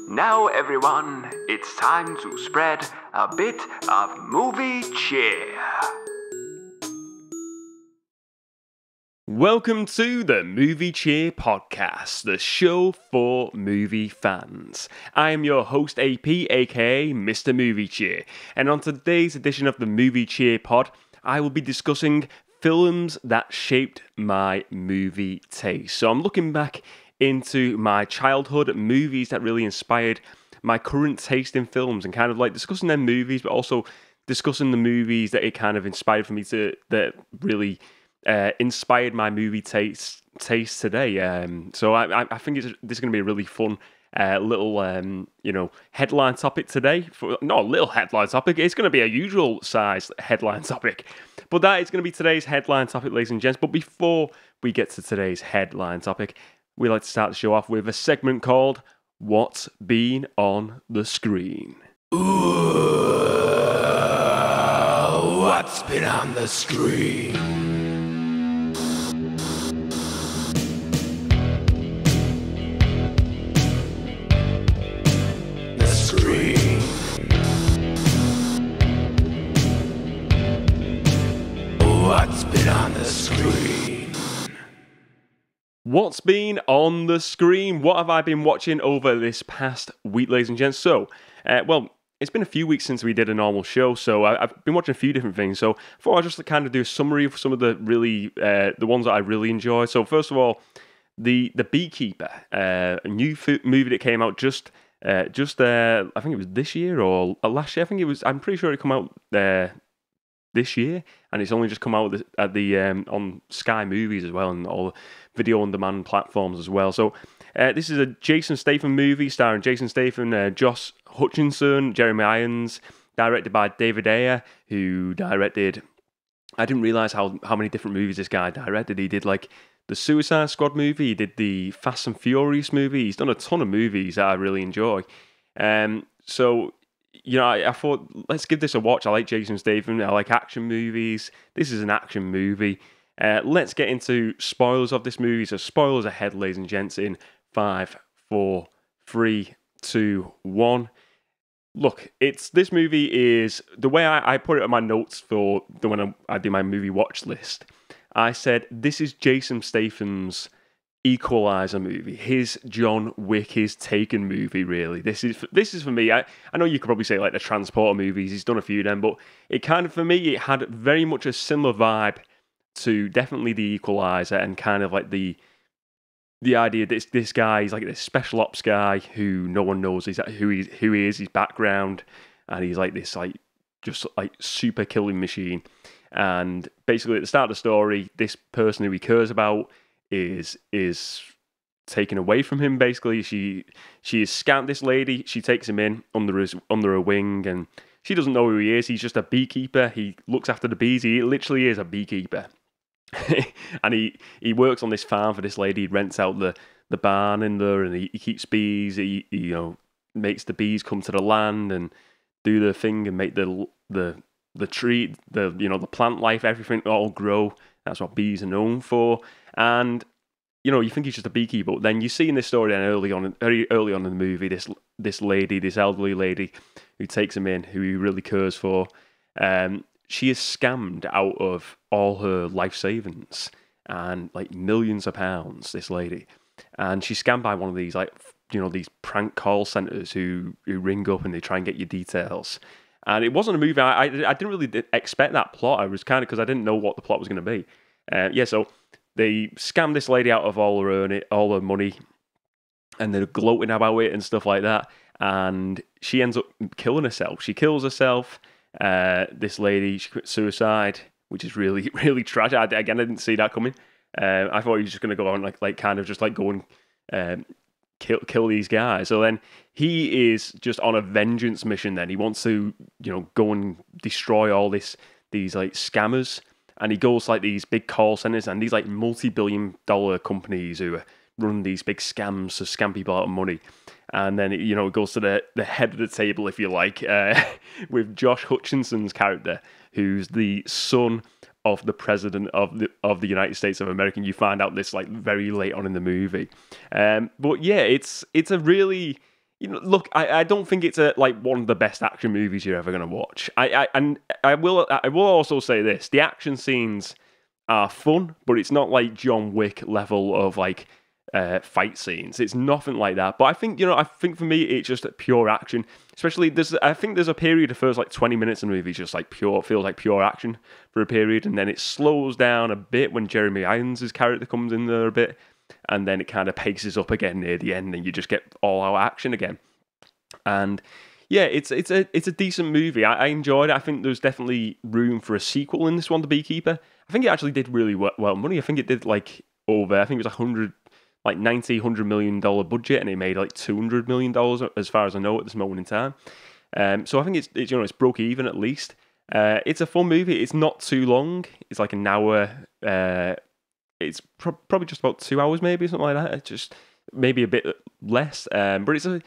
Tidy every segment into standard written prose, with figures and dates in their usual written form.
Now everyone, it's time to spread a bit of movie cheer. Welcome to the Movie Cheer Podcast, the show for movie fans. I am your host AP, aka Mr. Movie Cheer, and on today's edition of the Movie Cheer Pod, I will be discussing films that shaped my movie taste. So I'm looking back into my childhood, movies that really inspired my current taste in films, and kind of like discussing them movies, but also discussing the movies that it kind of inspired for me that really inspired my movie taste today. So I think this is going to be a really fun little headline topic today. Not a little headline topic, it's going to be a usual size headline topic. But that is going to be today's headline topic, ladies and gents. But before we get to today's headline topic, we like to start the show off with a segment called What's Been on the Screen. Ooh, what's been on the screen? What's been on the screen? What's been on the screen? What have I been watching over this past week, ladies and gents? So, it's been a few weeks since we did a normal show, so I've been watching a few different things. So, before I just kind of do a summary of some of the really, the ones that I really enjoy. So, first of all, the Beekeeper, a new movie that came out just I think it was this year or last year. I'm pretty sure it came out this year, and it's only just come out at the on Sky Movies as well, and all the video on demand platforms as well. So this is a Jason Statham movie starring Jason Statham, Josh Hutcherson, Jeremy Irons, directed by David Ayer, who directed. I didn't realize how many different movies this guy directed. He did like the Suicide Squad movie, he did the Fast and Furious movie. He's done a ton of movies that I really enjoy. So, you know, I thought, let's give this a watch. I like Jason Statham. I like action movies. This is an action movie. Let's get into spoilers of this movie. So spoilers ahead, ladies and gents, in 5, 4, 3, 2, 1. Look, this movie is, the way I put it in my notes for when I did my movie watch list, I said, this is Jason Statham's Equalizer movie, his John Wick, his Taken movie, really. This is for me. I know you could probably say like the Transporter movies, he's done a few of them, but it kind of, for me, it had very much a similar vibe to definitely the Equalizer, and kind of like the idea that this guy is like this special ops guy who no one knows who he is, his background, and he's like this like just like super killing machine. And basically at the start of the story, this person who he cares about is taken away from him. Basically, she has scammed this lady. She takes him in under her wing, and she doesn't know who he is. He's just a beekeeper. He looks after the bees. He literally is a beekeeper. And he works on this farm for this lady. He rents out the barn in there, and he keeps bees. He makes the bees come to the land and do their thing and make the tree, the plant life, everything all grow. That's what bees are known for. And you think he's just a beekeeper, but then you see in this story, and very early on in the movie, this lady, this elderly lady who takes him in, who he really cares for, she is scammed out of all her life savings and like millions of pounds. This lady, and she's scammed by one of these these prank call centers who ring up and they try and get your details. And it wasn't a movie. I didn't really expect that plot. I was kind of, because I didn't know what the plot was going to be. So they scam this lady out of all her money, and they're gloating about it and stuff like that. And she ends up killing herself. She kills herself. This lady, she commits suicide, which is really, really tragic. I didn't see that coming. I thought he was just going to go on like kind of just like go and kill these guys. So then he is just on a vengeance mission. Then he wants to go and destroy all these like scammers, and he goes like these big call centers and these like multi-billion-dollar companies who run these big scams to scam people out of money. And then it goes to the head of the table, if you like, with Josh Hutcherson's character, who's the son of the president of the United States of America. And you find out this like very late on in the movie. But yeah, it's a really Look, I don't think it's like one of the best action movies you're ever going to watch. I will also say this: the action scenes are fun, but it's not like John Wick level of like fight scenes. It's nothing like that. But I think for me, it's just pure action. Especially I think there's a period the first like 20 minutes of the movie just like feels like pure action for a period, and then it slows down a bit when Jeremy Irons' character comes in there a bit, and then it kind of paces up again near the end, and you just get all out action again. And yeah, it's a decent movie. I enjoyed it. I think there's definitely room for a sequel in this one, The Beekeeper. I think it actually did really well money. I think it did like over. I think it was 100 million dollar budget, and it made like $200 million as far as I know at this moment in time. So I think it's broke even at least. It's a fun movie. It's not too long. It's like an hour. It's probably just about 2 hours, maybe something like that. It's just maybe a bit less. But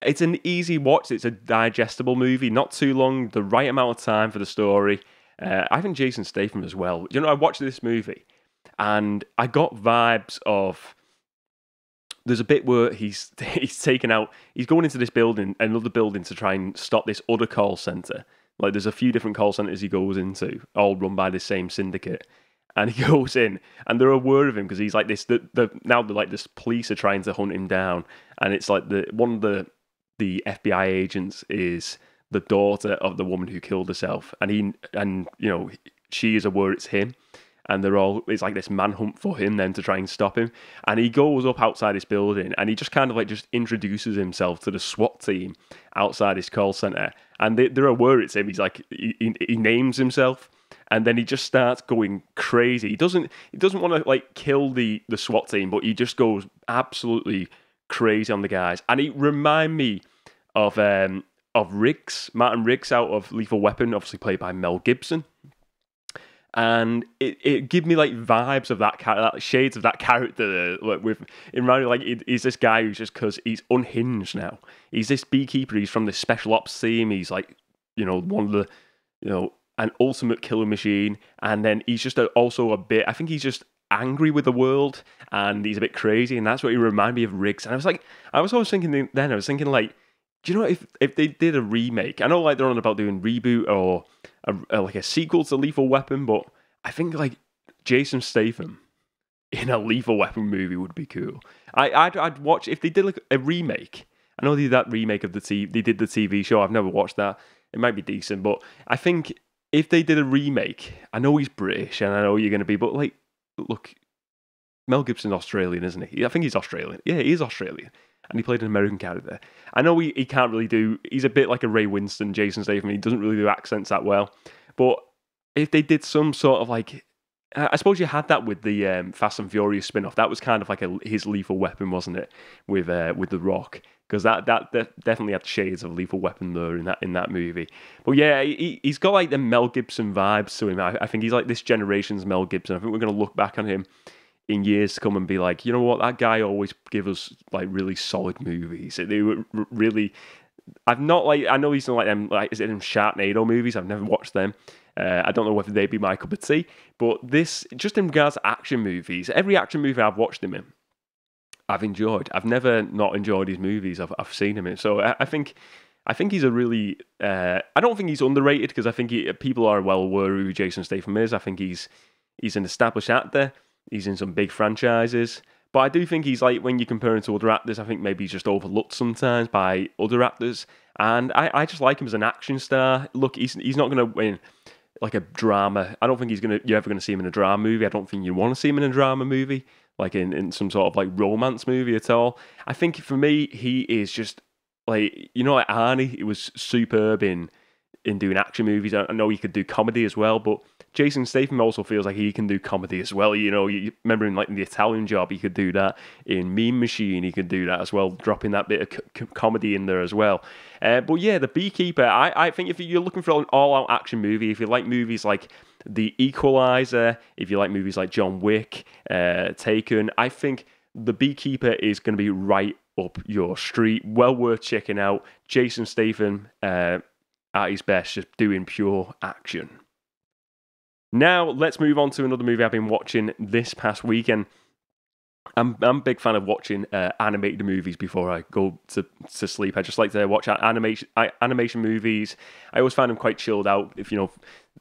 it's an easy watch. It's a digestible movie, not too long, the right amount of time for the story. I think Jason Statham as well. I watched this movie and I got vibes of. There's a bit where he's going into this building, another building, to try and stop this other call center. Like there's a few different call centers he goes into, all run by the same syndicate. And he goes in, and they're aware of him because he's like this. Now they're like this. Police are trying to hunt him down, and it's like one of the FBI agents is the daughter of the woman who killed herself, and she is aware it's him, and it's like this manhunt for him then to try and stop him. And he goes up outside this building, and he just kind of like just introduces himself to the SWAT team outside his call center, and they're aware it's him. He's like he names himself. And then he just starts going crazy. He doesn't want to like kill the SWAT team, but he just goes absolutely crazy on the guys. And he remind me of Riggs, Martin Riggs out of Lethal Weapon, obviously played by Mel Gibson. And it gave me like vibes of that character, shades of that character. He's this guy who's just because he's unhinged now. He's this beekeeper. He's from this special ops team. He's like one of the an ultimate killer machine, and then he's just also a bit. I think he's just angry with the world, and he's a bit crazy, and that's what he reminded me of Riggs. And I was always thinking then. I was thinking like, do you know if they did a remake? I know like they're on about doing reboot or like a sequel to Lethal Weapon, but I think like Jason Statham in a Lethal Weapon movie would be cool. I'd watch if they did like a remake. I know they did that remake of they did the TV show. I've never watched that. It might be decent, but I think. If they did a remake, I know he's British and I know you're going to be, but like, look, Mel Gibson's Australian, isn't he? I think he's Australian. Yeah, he is Australian. And he played an American character. I know he can't really he's a bit like a Ray Winston, Jason Statham. He doesn't really do accents that well. But if they did some sort of like, I suppose you had that with the Fast and Furious spin-off. That was kind of like his Lethal Weapon, wasn't it? With The Rock. Because that definitely had shades of Lethal Weapon there in that movie. But yeah, he's got like the Mel Gibson vibes to him. I think he's like this generation's Mel Gibson. I think we're going to look back on him in years to come and be like, you know what, that guy always give us like really solid movies. They were really. I know he's not like them. Like, is it them Sharknado movies? I've never watched them. I don't know whether they'd be my cup of tea. But this, just in regards to action movies, every action movie I've watched him in, I've enjoyed. I've never not enjoyed his movies. I've seen him in. So I think he's a really. I don't think he's underrated because I think people are well aware who Jason Statham is. I think he's an established actor. He's in some big franchises. But I do think he's like, when you compare him to other actors, I think maybe he's just overlooked sometimes by other actors. And I just like him as an action star. Look, he's not going to win like a drama. I don't think you're ever going to see him in a drama movie. I don't think you want to see him in a drama movie. Like in some sort of like romance movie at all. I think for me, he is just like, like Arnie, he was superb in doing action movies. I know he could do comedy as well, but Jason Statham also feels like he can do comedy as well. You remember him like in The Italian Job, he could do that. In Mean Machine, he could do that as well, dropping that bit of comedy in there as well. But yeah, The Beekeeper, I think if you're looking for an all-out action movie, if you like movies like The Equalizer, if you like movies like John Wick, Taken, I think The Beekeeper is going to be right up your street. Well worth checking out. Jason Statham at his best, just doing pure action. Now, let's move on to another movie I've been watching this past weekend. I'm a big fan of watching animated movies before I go to sleep. I just like to watch animation movies. I always find them quite chilled out. If you know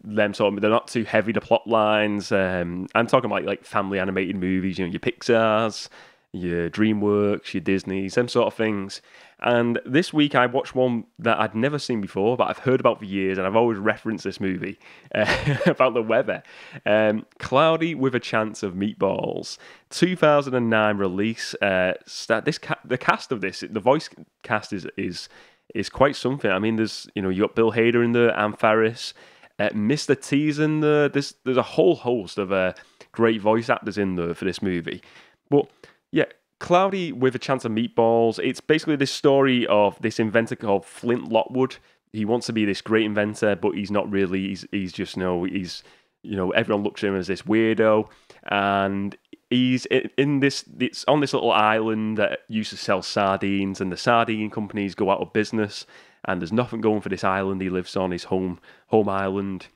them sort of, they're not too heavy to plot lines. I'm talking about like family animated movies. You know, your Pixar's, your DreamWorks, your Disney's, them sort of things. And this week I watched one that I'd never seen before, but I've heard about for years, and I've always referenced this movie about the weather. Cloudy with a Chance of Meatballs, 2009 release. The cast of this, the voice cast is quite something. I mean, there's you got Bill Hader in there, Ann Faris, Mr. T's in there. There's a whole host of great voice actors in there for this movie, but yeah. Cloudy with a Chance of Meatballs. It's basically this story of this inventor called Flint Lockwood. He wants to be this great inventor, but he's not really. He's just everyone looks at him as this weirdo, and he's in this. It's on this little island that used to sell sardines, and the sardine companies go out of business, and there's nothing going for this island he lives on, his home island,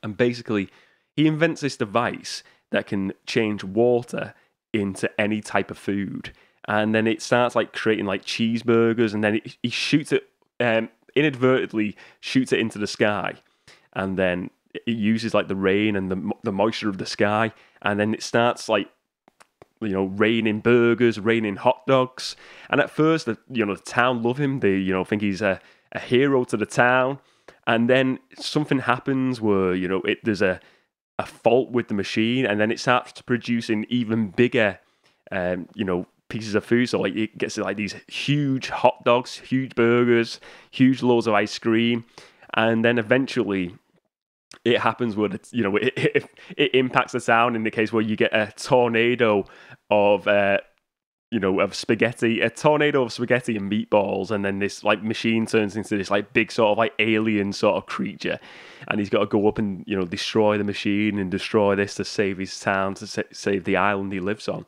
and basically he invents this device that can change water into any type of food, and then it starts like creating like cheeseburgers, and then he shoots it inadvertently shoots it into the sky, and then it uses like the rain and the moisture of the sky, and then it starts like raining burgers, raining hot dogs. And at first the town love him, they think he's a hero to the town, and then something happens where there's a fault with the machine, and then it starts producing even bigger pieces of food. So like it gets like these huge hot dogs, huge burgers, huge loads of ice cream, and then eventually it happens where it impacts the town, in the case where you get a tornado of of spaghetti, a tornado of spaghetti and meatballs, and then this like machine turns into this like big sort of like alien sort of creature, and he's got to go up and destroy the machine and destroy this to save his town, to save the island he lives on.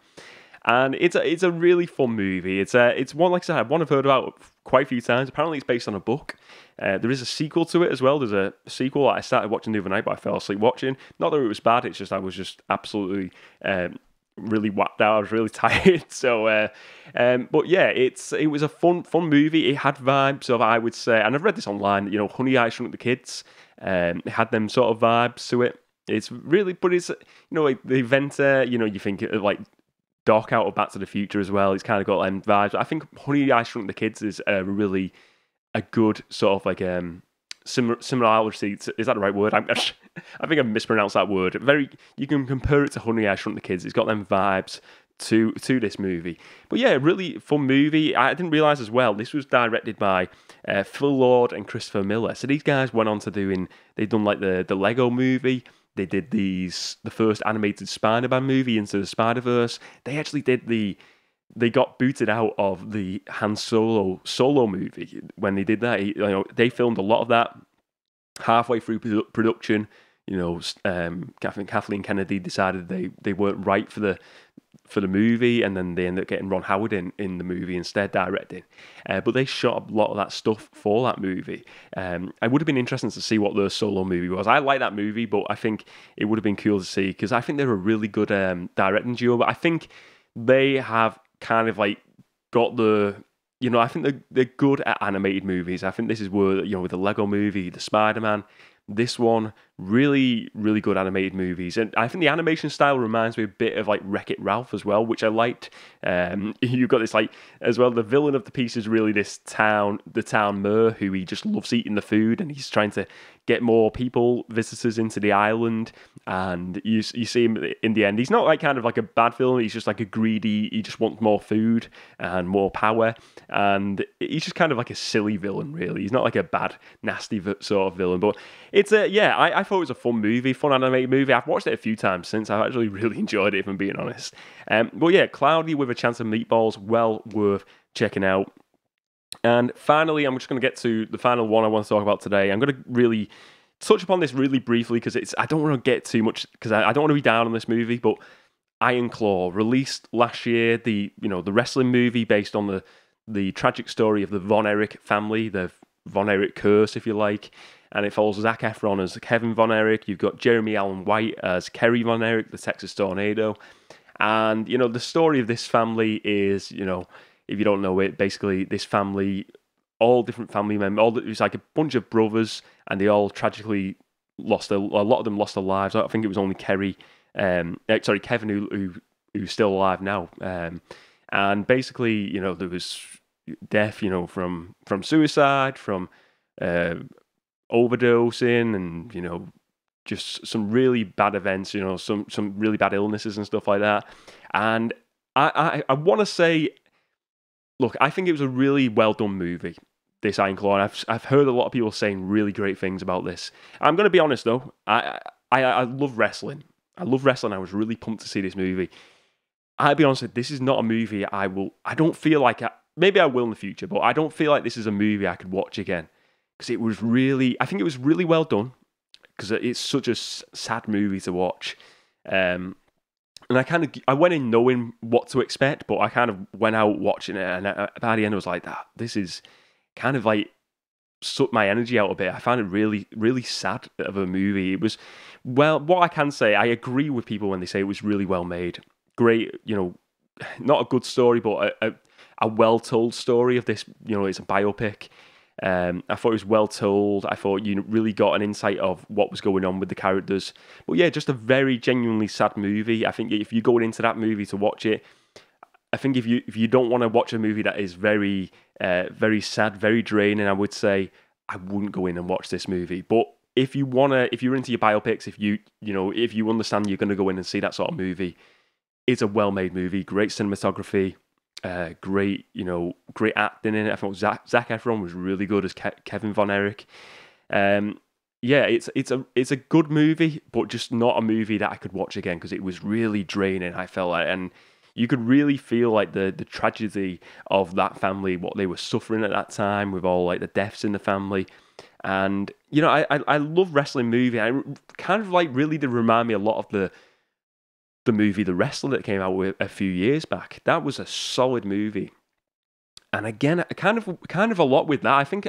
And it's a really fun movie. It's one, like I said, one I've heard about quite a few times. Apparently, it's based on a book. There is a sequel to it as well. There's a sequel that I started watching the other night, but I fell asleep watching. Not that it was bad. It's just I was just absolutely really whacked out. I was really tired. So, but yeah, it was a fun movie. It had vibes of, I would say, and I've read this online. Honey, I Shrunk the Kids. It had them sort of vibes to it. It's really, but it's like the inventor. You think of like Doc out of Back to the Future as well. It's kind of got them vibes. I think Honey, I Shrunk the Kids is really a good sort of like similarity. Is that the right word? I think I've mispronounced that word. You can compare it to Honey, I Shrunk the Kids. It's got them vibes to this movie. But yeah, really fun movie. I didn't realise as well, this was directed by Phil Lord and Christopher Miller. So these guys went on to they've done like the Lego movie. They did the first animated Spider-Man movie, Into the Spider-Verse. They actually did they got booted out of the Han Solo movie when they did that. They filmed a lot of that halfway through production. Kathleen Kennedy decided they weren't right for the movie, and then they ended up getting Ron Howard in the movie instead, directing. But they shot a lot of that stuff for that movie. It would have been interesting to see what their Solo movie was. I like that movie, but I think it would have been cool to see, because I think they're a really good directing duo. But I think they have kind of like got I think they're good at animated movies. I think this is where, with the Lego movie, the Spider-Man, this one, really, really good animated movies. And I think the animation style reminds me a bit of like Wreck-It Ralph as well, which I liked. You've got this like, as well, the villain of the piece is really the town mayor, who he just loves eating the food, and he's trying to get more visitors into the island. And you see him in the end. He's not like kind of like a bad villain. He's just like a greedy. He just wants more food and more power. And he's just kind of like a silly villain, really. He's not like a bad, nasty sort of villain. But it's I thought it was a fun movie, fun animated movie. I've watched it a few times since. I've actually really enjoyed it, if I'm being honest. But yeah, Cloudy with a Chance of Meatballs, well worth checking out. And finally, I'm just going to get to the final one I want to talk about today. I'm going to really touch upon this really briefly, because I don't want to get too much, because I don't want to be down on this movie. But Iron Claw, released last year, the wrestling movie based on the tragic story of the Von Erich family, the Von Erich curse, if you like. And it follows Zac Efron as Kevin Von Erich. You've got Jeremy Allen White as Kerry Von Erich, the Texas Tornado. And, the story of this family is, if you don't know it, basically this family, all different family members, it was like a bunch of brothers, and they all tragically lost a lot of them lost their lives. I think it was only Kevin who's still alive now. And basically, there was death, from suicide, from overdosing, and just some really bad events, some really bad illnesses and stuff like that. And I want to say, look, I think it was a really well done movie, this Iron Claw, and I've heard a lot of people saying really great things about this. I'm going to be honest though, I love wrestling. I love wrestling. I was really pumped to see this movie. I'll be honest, this is not a movie I don't feel like, maybe I will in the future, but I don't feel like this is a movie I could watch again. Because I think it was really well done, because it's such a sad movie to watch. And I went in knowing what to expect, but I kind of went out watching it, and by the end I was like, this is kind of like sucked my energy out a bit. I found it really, really sad of a movie. It was, well, what I can say, I agree with people when they say it was really well made. Great, not a good story, but a well-told story of this, it's a biopic. I thought it was well told. I thought you really got an insight of what was going on with the characters. But yeah, just a very genuinely sad movie. I think if you're going into that movie to watch it, I think if you don't want to watch a movie that is very very sad, very draining, I would say I wouldn't go in and watch this movie. But if you're into your biopics, if you understand you're going to go in and see that sort of movie, it's a well-made movie, great cinematography. Great acting in it. I thought Zac Efron was really good as Kevin Von Erich. It's a good movie, but just not a movie that I could watch again, because it was really draining, I felt like, and you could really feel like the tragedy of that family, what they were suffering at that time with all like the deaths in the family. And I love wrestling movie. I kind of like really did remind me a lot of the movie The Wrestler that came out with a few years back. That was a solid movie. And again, kind of a lot with that. I think,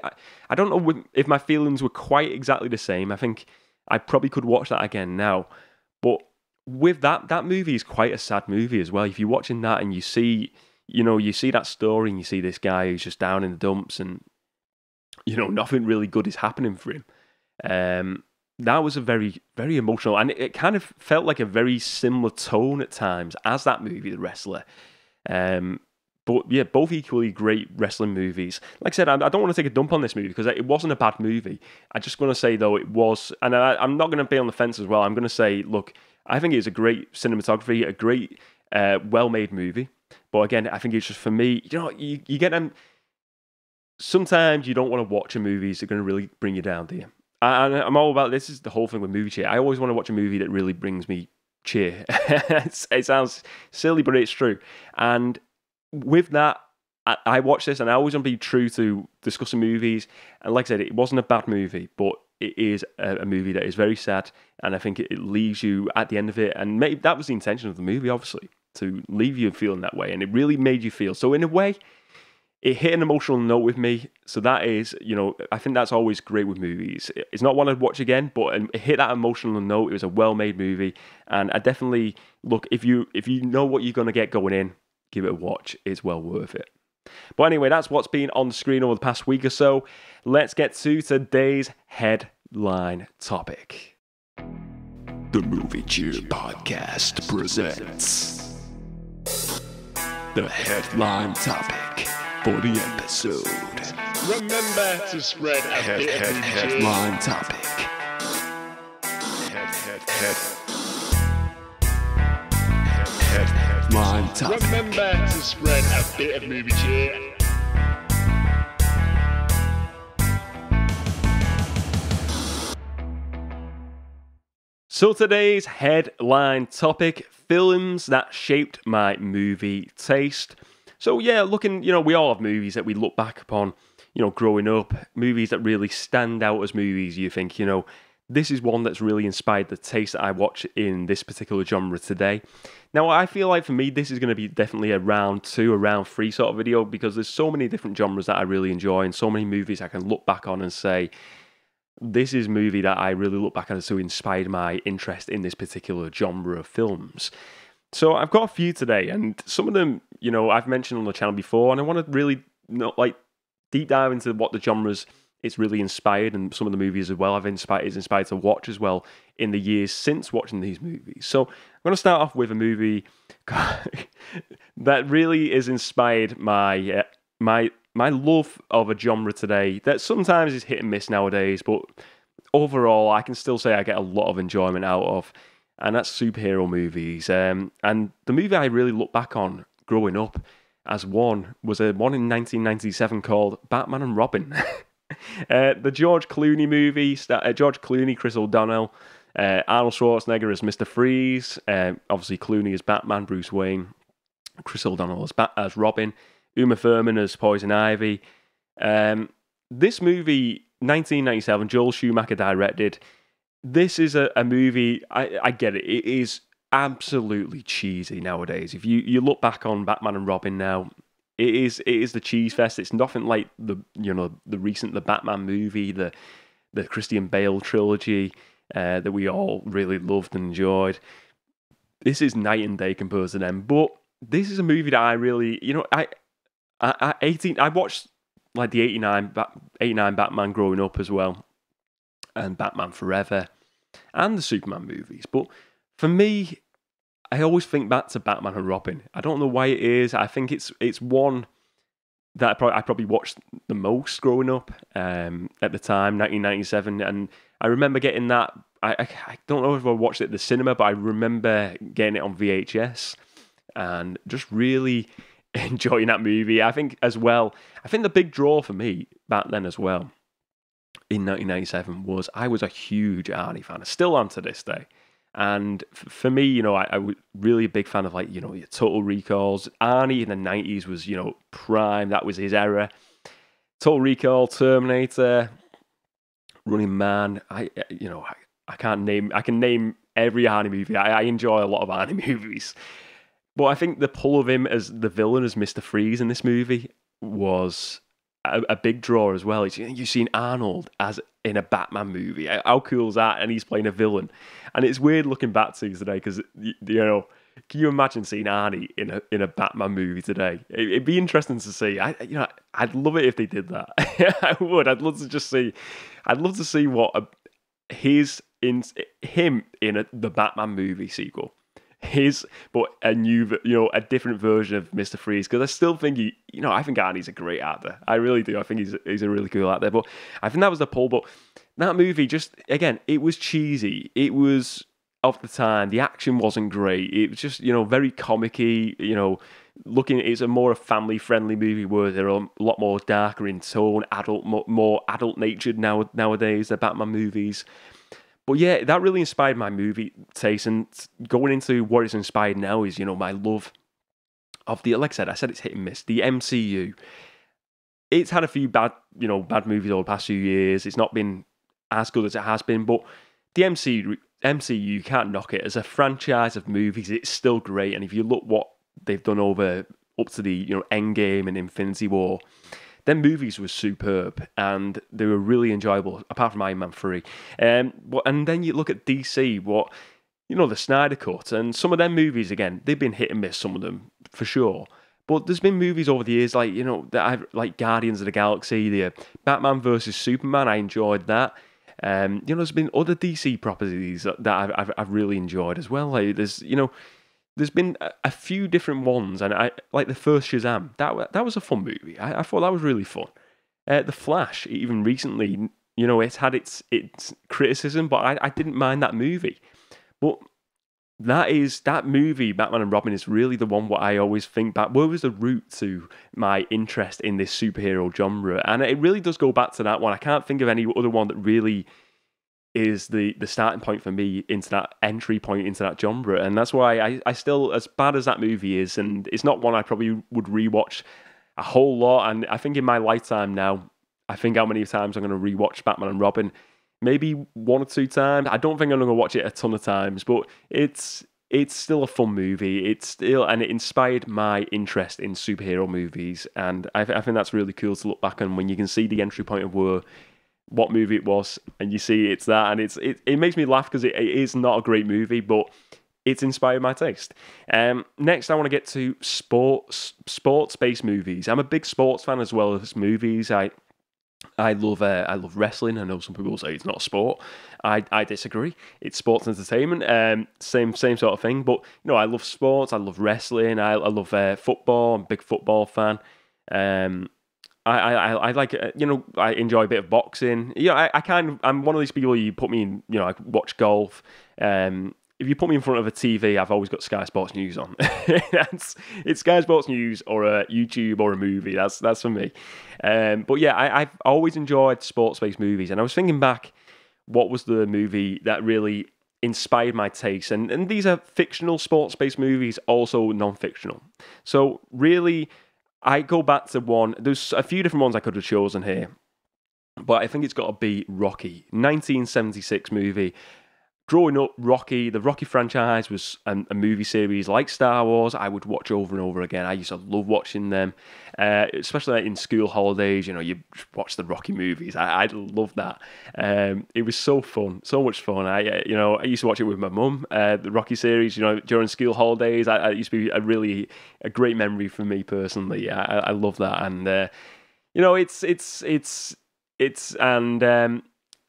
I don't know if my feelings were quite exactly the same. I think I probably could watch that again now. But with that movie is quite a sad movie as well. If you're watching that and you see that story, and you see this guy who's just down in the dumps, and, nothing really good is happening for him. That was a very, very emotional, and it kind of felt like a very similar tone at times as that movie, The Wrestler. But yeah, both equally great wrestling movies. Like I said, I don't want to take a dump on this movie, because it wasn't a bad movie. I just want to say, though, it was, and I'm not going to be on the fence as well. I'm going to say, look, I think it's a great cinematography, a great, well-made movie. But again, I think it's just, for me, you get them. Sometimes you don't want to watch a movie that are going to really bring you down, do you? And I'm all about, this is the whole thing with movie cheer. I always want to watch a movie that really brings me cheer. It sounds silly, but it's true. And with that, I watch this, and I always want to be true to discussing movies. And like I said, it wasn't a bad movie, but it is a movie that is very sad. And I think it leaves you at the end of it. And maybe that was the intention of the movie, obviously, to leave you feeling that way. And it really made you feel. So in a way, it hit an emotional note with me. So that is, I think that's always great with movies. It's not one I'd watch again, but it hit that emotional note. It was a well-made movie. And I definitely, look, if you know what you're going to get going in, give it a watch. It's well worth it. But anyway, that's what's been on the screen over the past week or so. Let's get to today's headline topic. The Movie Cheer Podcast presents the headline topic for the episode. Remember to spread a bit of headline topic. Headline topic. Remember to spread a bit of movie cheer. So today's headline topic, films that shaped my movie taste. So yeah, we all have movies that we look back upon, growing up, movies that really stand out as movies. You think, this is one that's really inspired the taste that I watch in this particular genre today. Now, I feel like for me, this is going to be definitely a round 2, a round 3 sort of video, because there's so many different genres that I really enjoy, and so many movies I can look back on and say, this is a movie that I really look back on to inspired my interest in this particular genre of films. So I've got a few today, and some of them, I've mentioned on the channel before, and I want to really deep dive into what the genres it's really inspired, and some of the movies as well is inspired to watch as well in the years since watching these movies. So I'm going to start off with a movie that really is inspired my love of a genre today that sometimes is hit and miss nowadays, but overall I can still say I get a lot of enjoyment out of, and that's superhero movies. And the movie I really look back on growing up as one was one in 1997 called Batman and Robin. The George Clooney movie, George Clooney, Chris O'Donnell, Arnold Schwarzenegger as Mr. Freeze, obviously Clooney as Batman, Bruce Wayne, Chris O'Donnell as Robin, Uma Thurman as Poison Ivy. This movie, 1997, Joel Schumacher directed. This is a movie, I get it, it is absolutely cheesy nowadays. If you look back on Batman and Robin now, it is the cheese fest. It's nothing like the Batman movie, the Christian Bale trilogy that we all really loved and enjoyed. This is night and day compared to them. But this is a movie that I really, I watched like the 89 Batman growing up as well, and Batman Forever, and the Superman movies. But for me, I always think back to Batman and Robin. I don't know why it is. I think it's one that I probably watched the most growing up at the time, 1997. And I remember getting that. I don't know if I watched it at the cinema, but I remember getting it on VHS and just really enjoying that movie. I think the big draw for me back then as well in 1997 was I was a huge Arnie fan. I still am to this day. And for me, I was really a big fan of your Total Recalls. Arnie in the 90s was, prime. That was his era. Total Recall, Terminator, Running Man. I can name every Arnie movie. I enjoy a lot of Arnie movies. But I think the pull of him as the villain, as Mr. Freeze in this movie, was a big draw as well. You've seen Arnold as in a Batman movie. How cool is that? And he's playing a villain. And it's weird looking back to today because, can you imagine seeing Arnie in a Batman movie today? It'd be interesting to see. I'd love it if they did that. I would. I'd love to see what him in the Batman movie sequel. But a new, a different version of Mr. Freeze, because I still think I think Arnie's a great actor. I really do. I think he's a really cool actor. But I think that was the pull. But that movie, just again, it was cheesy. It was of the time. The action wasn't great. It was just very comic-y. It's a more family-friendly movie where they're a lot more darker in tone, more adult-natured nowadays. The Batman movies. But yeah, that really inspired my movie taste, and going into what it's inspired now is, my love of like I said it's hit and miss. The MCU, it's had a few bad movies over the past few years. It's not been as good as it has been, but the MCU, you can't knock it. As a franchise of movies, it's still great. And if you look what they've done up to the, Endgame and Infinity War, them movies were superb and they were really enjoyable, apart from Iron Man 3. And then you look at DC, the Snyder Cut, and some of them movies, again, they've been hit and miss, some of them, for sure. But there's been movies over the years, like Guardians of the Galaxy, the Batman versus Superman, I enjoyed that. There's been other DC properties that I've really enjoyed as well. There's been a few different ones, and I like the first Shazam. That was a fun movie. I thought that was really fun. The Flash, even recently, it's had its criticism, but I didn't mind that movie. But that movie, Batman and Robin, is really the one what I always think back. Where was the root to my interest in this superhero genre? And it really does go back to that one. I can't think of any other one that really is the starting point for me into that entry point into that genre. And that's why I still, as bad as that movie is, and it's not one I probably would rewatch a whole lot. And I think in my lifetime now, I think how many times I'm going to rewatch Batman and Robin. Maybe 1 or 2 times. I don't think I'm going to watch it a ton of times, but it's still a fun movie. And it inspired my interest in superhero movies. And I think that's really cool to look back on when you can see the entry point of what movie it was, and you see it's that, and it makes me laugh because it is not a great movie, but it's inspired my taste. Next, I want to get to sports-based movies. I'm a big sports fan as well as movies. I love wrestling. I know some people say it's not a sport. I disagree. It's sports entertainment. Same sort of thing. But I love sports. I love wrestling. I love football. I'm a big football fan. I like I enjoy a bit of boxing. I'm one of these people. You put me in. I watch golf. If you put me in front of a TV, I've always got Sky Sports News on. It's Sky Sports News or a YouTube or a movie. That's for me. But yeah, I've always enjoyed sports-based movies. And I was thinking back, what was the movie that really inspired my taste? And these are fictional sports-based movies, also non-fictional. So really, I go back to one. There's a few different ones I could have chosen here. But I think it's got to be Rocky. 1976 movie. Growing up, the Rocky franchise was a movie series like Star Wars. I would watch over and over again. I used to love watching them, especially in school holidays. You watch the Rocky movies. I love that. It was so fun, so much fun. I used to watch it with my mum. The Rocky series, during school holidays. I used to be a great memory for me personally. I love that, and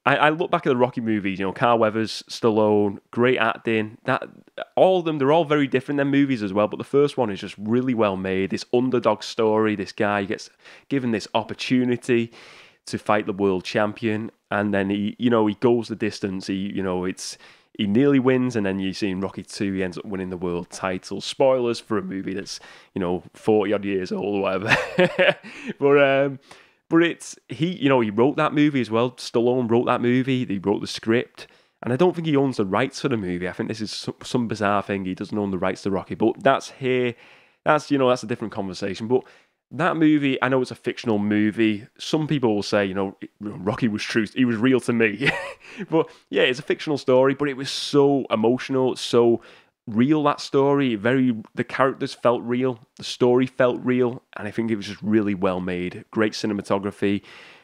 I look back at the Rocky movies, Carl Weathers, Stallone, great acting. All of them, they're all very different than movies as well, but the first one is just really well made. This underdog story, this guy gets given this opportunity to fight the world champion, and then he goes the distance. He nearly wins, and then you see in Rocky 2, he ends up winning the world title. Spoilers for a movie that's 40 odd years old or whatever. But he wrote that movie as well. Stallone wrote that movie. He wrote the script. And I don't think he owns the rights for the movie. I think this is some bizarre thing. He doesn't own the rights to Rocky. But that's a different conversation. But that movie, I know it's a fictional movie. Some people will say, Rocky was true. He was real to me. But yeah, it's a fictional story. But it was so emotional, so real, that story. The characters felt real, the story felt real, and I think it was just really well made. Great cinematography,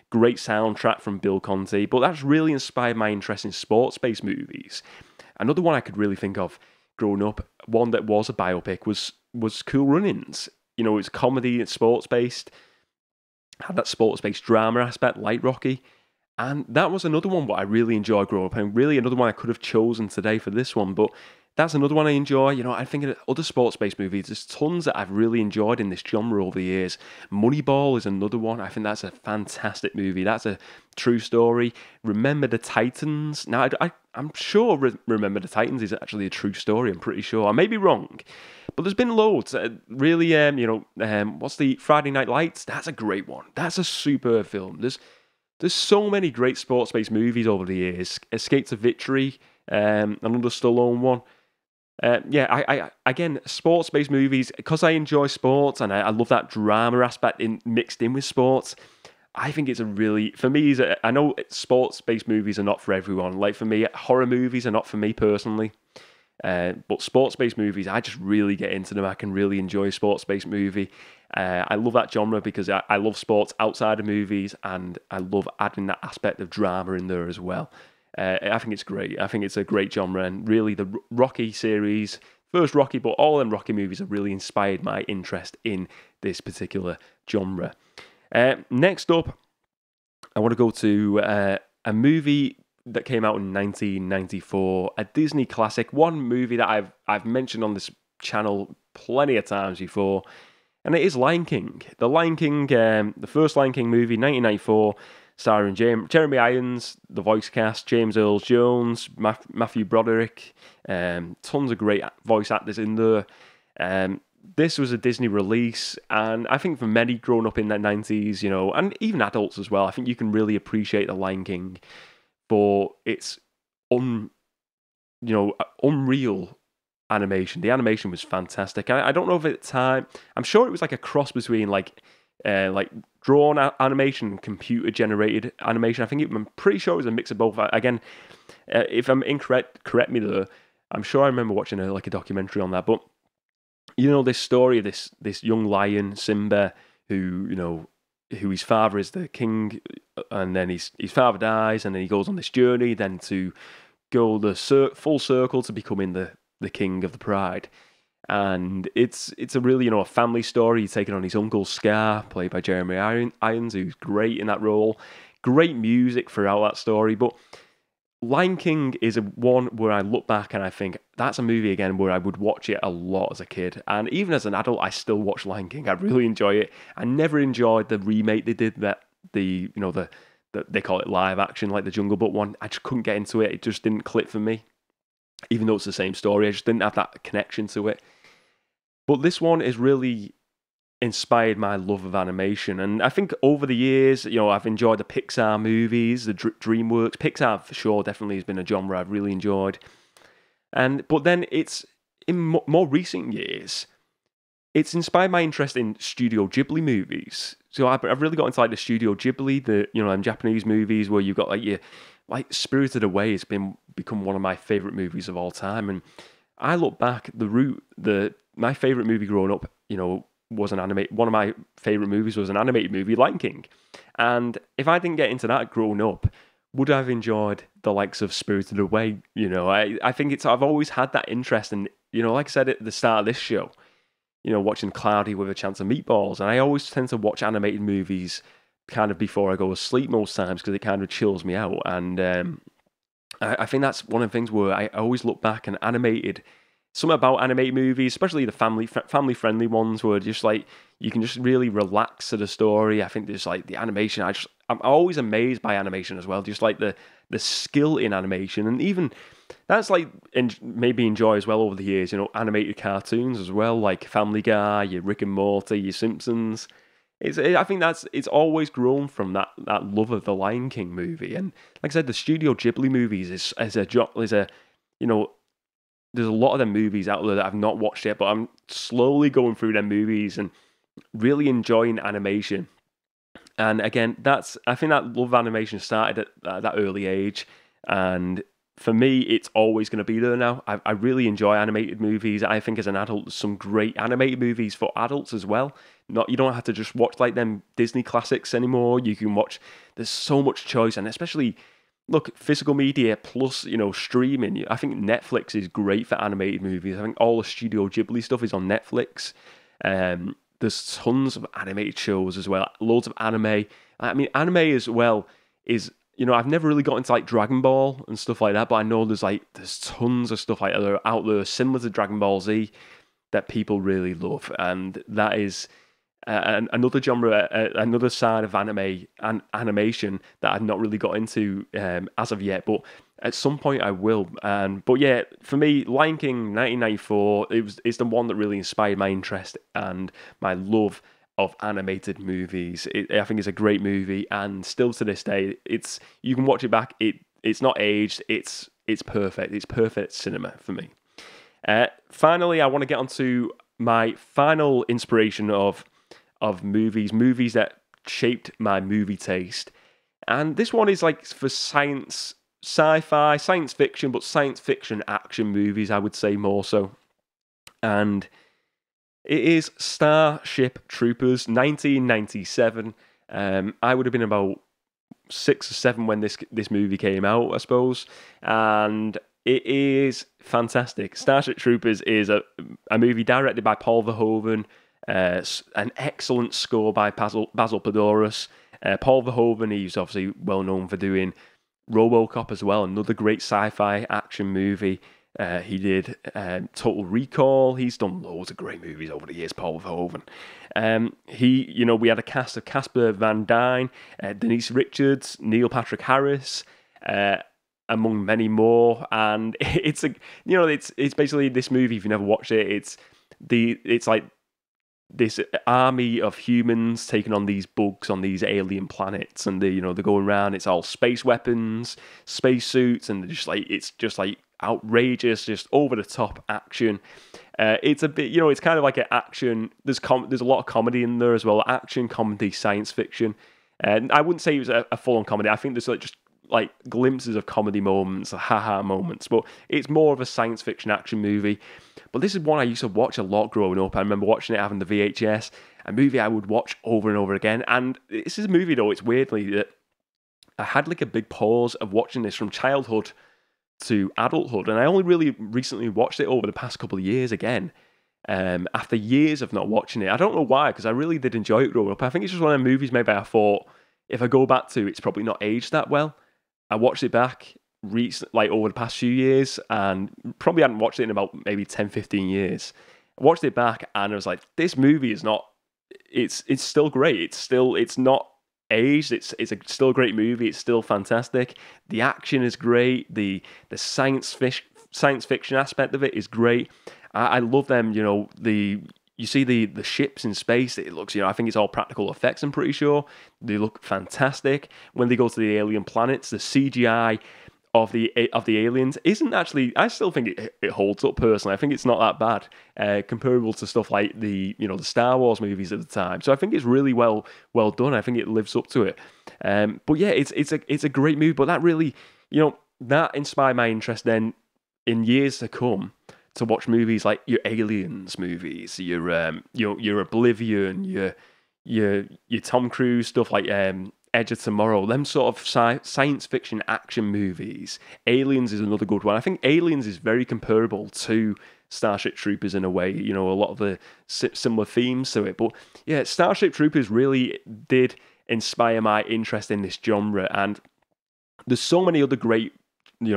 great soundtrack from Bill Conti. But that's really inspired my interest in sports-based movies. Another one I could really think of growing up, one that was a biopic, was Cool Runnings. It's comedy, it's sports-based, had that sports-based drama aspect like Rocky. And that was another one what I really enjoyed growing up, and really another one I could have chosen today for this one, but that's another one I enjoy. I think of other sports-based movies, there's tons that I've really enjoyed in this genre over the years. Moneyball is another one. I think that's a fantastic movie. That's a true story. Remember the Titans. Now, I'm sure Remember the Titans is actually a true story. I'm pretty sure. I may be wrong. But there's been loads. Really, what's the Friday Night Lights? That's a great one. That's a superb film. There's so many great sports-based movies over the years. Escape to Victory, another Stallone one. I again, sports-based movies, because I enjoy sports and I love that drama aspect mixed in with sports. I think it's for me, I know sports-based movies are not for everyone. Like for me, horror movies are not for me personally. But sports-based movies, I just really get into them. I can really enjoy a sports-based movie. I love that genre because I love sports outside of movies, and I love adding that aspect of drama in there as well. I think it's great. I think it's a great genre, and really the Rocky series, first Rocky, but all them Rocky movies have really inspired my interest in this particular genre. Next up, I want to go to a movie that came out in 1994, a Disney classic, one movie that I've mentioned on this channel plenty of times before, and it is Lion King. The Lion King, the first Lion King movie, 1994, starring Jeremy Irons, the voice cast, James Earl Jones, Matthew Broderick, tons of great voice actors in there. This was a Disney release, and I think for many growing up in the 90s, and even adults as well, I think you can really appreciate The Lion King for its unreal animation. The animation was fantastic. I don't know if at the time, I'm sure it was like a cross between like drawn animation and computer generated animation. I'm pretty sure it was a mix of both. Again, if I'm incorrect, correct me there. I'm sure I remember watching a documentary on that. But this story of this young lion, Simba, who his father is the king, and then his father dies, and then he goes on this journey then to go the full circle to becoming the the king of the pride. And it's a really, a family story. He's taking on his uncle Scar, played by Jeremy Irons, who's great in that role. Great music throughout that story. But Lion King is one where I look back and I think, that's a movie again where I would watch it a lot as a kid. And even as an adult, I still watch Lion King. I really enjoy it. I never enjoyed the remake they did, they call it live action, like the Jungle Book one. I just couldn't get into it. It just didn't click for me. Even though it's the same story, I just didn't have that connection to it. But this one has really inspired my love of animation. And I think over the years, I've enjoyed the Pixar movies, the DreamWorks. Pixar, for sure, definitely has been a genre I've really enjoyed. But then it's, in more recent years, it's inspired my interest in Studio Ghibli movies. So I've really got into like the Studio Ghibli, the Japanese movies where you've got like Spirited Away has become one of my favourite movies of all time. And I look back, my favourite movie growing up, was one of my favourite movies was an animated movie, Lion King. And if I didn't get into that growing up, would I have enjoyed the likes of Spirited Away? I think I've always had that interest in, like I said at the start of this show, watching Cloudy with a Chance of Meatballs. And I always tend to watch animated movies kind of before I go to sleep most times because it kind of chills me out. And I think that's one of the things where I always look back and something about animated movies, especially the family-friendly ones, where just like you can just really relax to the story. I think there's like the animation. I'm always amazed by animation as well, just like the skill in animation, and even that's like maybe enjoy as well over the years. Animated cartoons as well, like Family Guy, your Rick and Morty, your Simpsons. I think it's always grown from that love of the Lion King movie, and like I said, the Studio Ghibli movies is there's a lot of them movies out there that I've not watched yet, but I'm slowly going through them movies and really enjoying animation. And again, I think that love of animation started at that early age, and for me, it's always going to be there now. I really enjoy animated movies. I think as an adult, there's some great animated movies for adults as well. You don't have to just watch like them Disney classics anymore. You can watch. There's so much choice, and especially physical media plus streaming. I think Netflix is great for animated movies. I think all the Studio Ghibli stuff is on Netflix. There's tons of animated shows as well. Loads of anime. I mean, anime as well is. I've never really got into like Dragon Ball and stuff like that, but I know there's tons of stuff like that out there similar to Dragon Ball Z that people really love, and that is another genre, another side of anime and animation that I've not really got into as of yet, but at some point I will. But yeah, for me, Lion King 1994 it's the one that really inspired my interest and my love of animated movies. I think it's a great movie, and still to this day, you can watch it back. It's not aged. It's perfect. It's perfect cinema for me. Finally, I want to get onto my final inspiration of movies that shaped my movie taste, and this one is like for sci-fi, science fiction, but science fiction action movies, I would say more so, and it is Starship Troopers, 1997. I would have been about 6 or 7 when this movie came out, I suppose. And it is fantastic. Starship Troopers is a movie directed by Paul Verhoeven, an excellent score by Basil Podorus. Paul Verhoeven, he's obviously well known for doing RoboCop as well, another great sci-fi action movie. He did Total Recall. He's done loads of great movies over the years, Paul Verhoeven. We had a cast of Casper Van Dien, Denise Richards, Neil Patrick Harris, among many more. And it's basically this movie. If you never watched it, it's like this army of humans taking on these bugs on these alien planets, and they're going around. It's all space weapons, space suits, and it's just like outrageous, just over the top action. It's a bit, it's kind of like an action. There's a lot of comedy in there as well. Action, comedy, science fiction. And I wouldn't say it was a full-on comedy. I think there's just like glimpses of comedy moments, haha moments, but it's more of a science fiction action movie. But this is one I used to watch a lot growing up. I remember watching it, having the VHS, a movie I would watch over and over again. And this is a movie, though, it's weirdly that I had like a big pause of watching this from childhood to adulthood, and I only really recently watched it over the past couple of years again. After years of not watching it, I don't know why, because I really did enjoy it growing up. I think it's just one of the movies maybe I thought if I go back to, it's probably not aged that well. I watched it back like over the past few years, and probably hadn't watched it in about maybe 10, 15 years. I watched it back, and I was like, this movie is not. It's still great. It's not aged. It's still a great movie. It's still fantastic. The action is great. The science fiction aspect of it is great. I love them. You see the ships in space. It looks, I think it's all practical effects. I'm pretty sure they look fantastic when they go to the alien planets. The CGI of the aliens isn't actually. I still think it holds up personally. I think it's not that bad, comparable to stuff like the Star Wars movies at the time. So I think it's really well done. I think it lives up to it. But yeah, it's a great movie. But that really, that inspired my interest then in years to come to watch movies like your Aliens movies, your Oblivion, your Tom Cruise stuff like Edge of Tomorrow, them sort of science fiction action movies. Aliens is another good one. I think Aliens is very comparable to Starship Troopers in a way, a lot of the similar themes to it. But yeah, Starship Troopers really did inspire my interest in this genre, and there's so many other great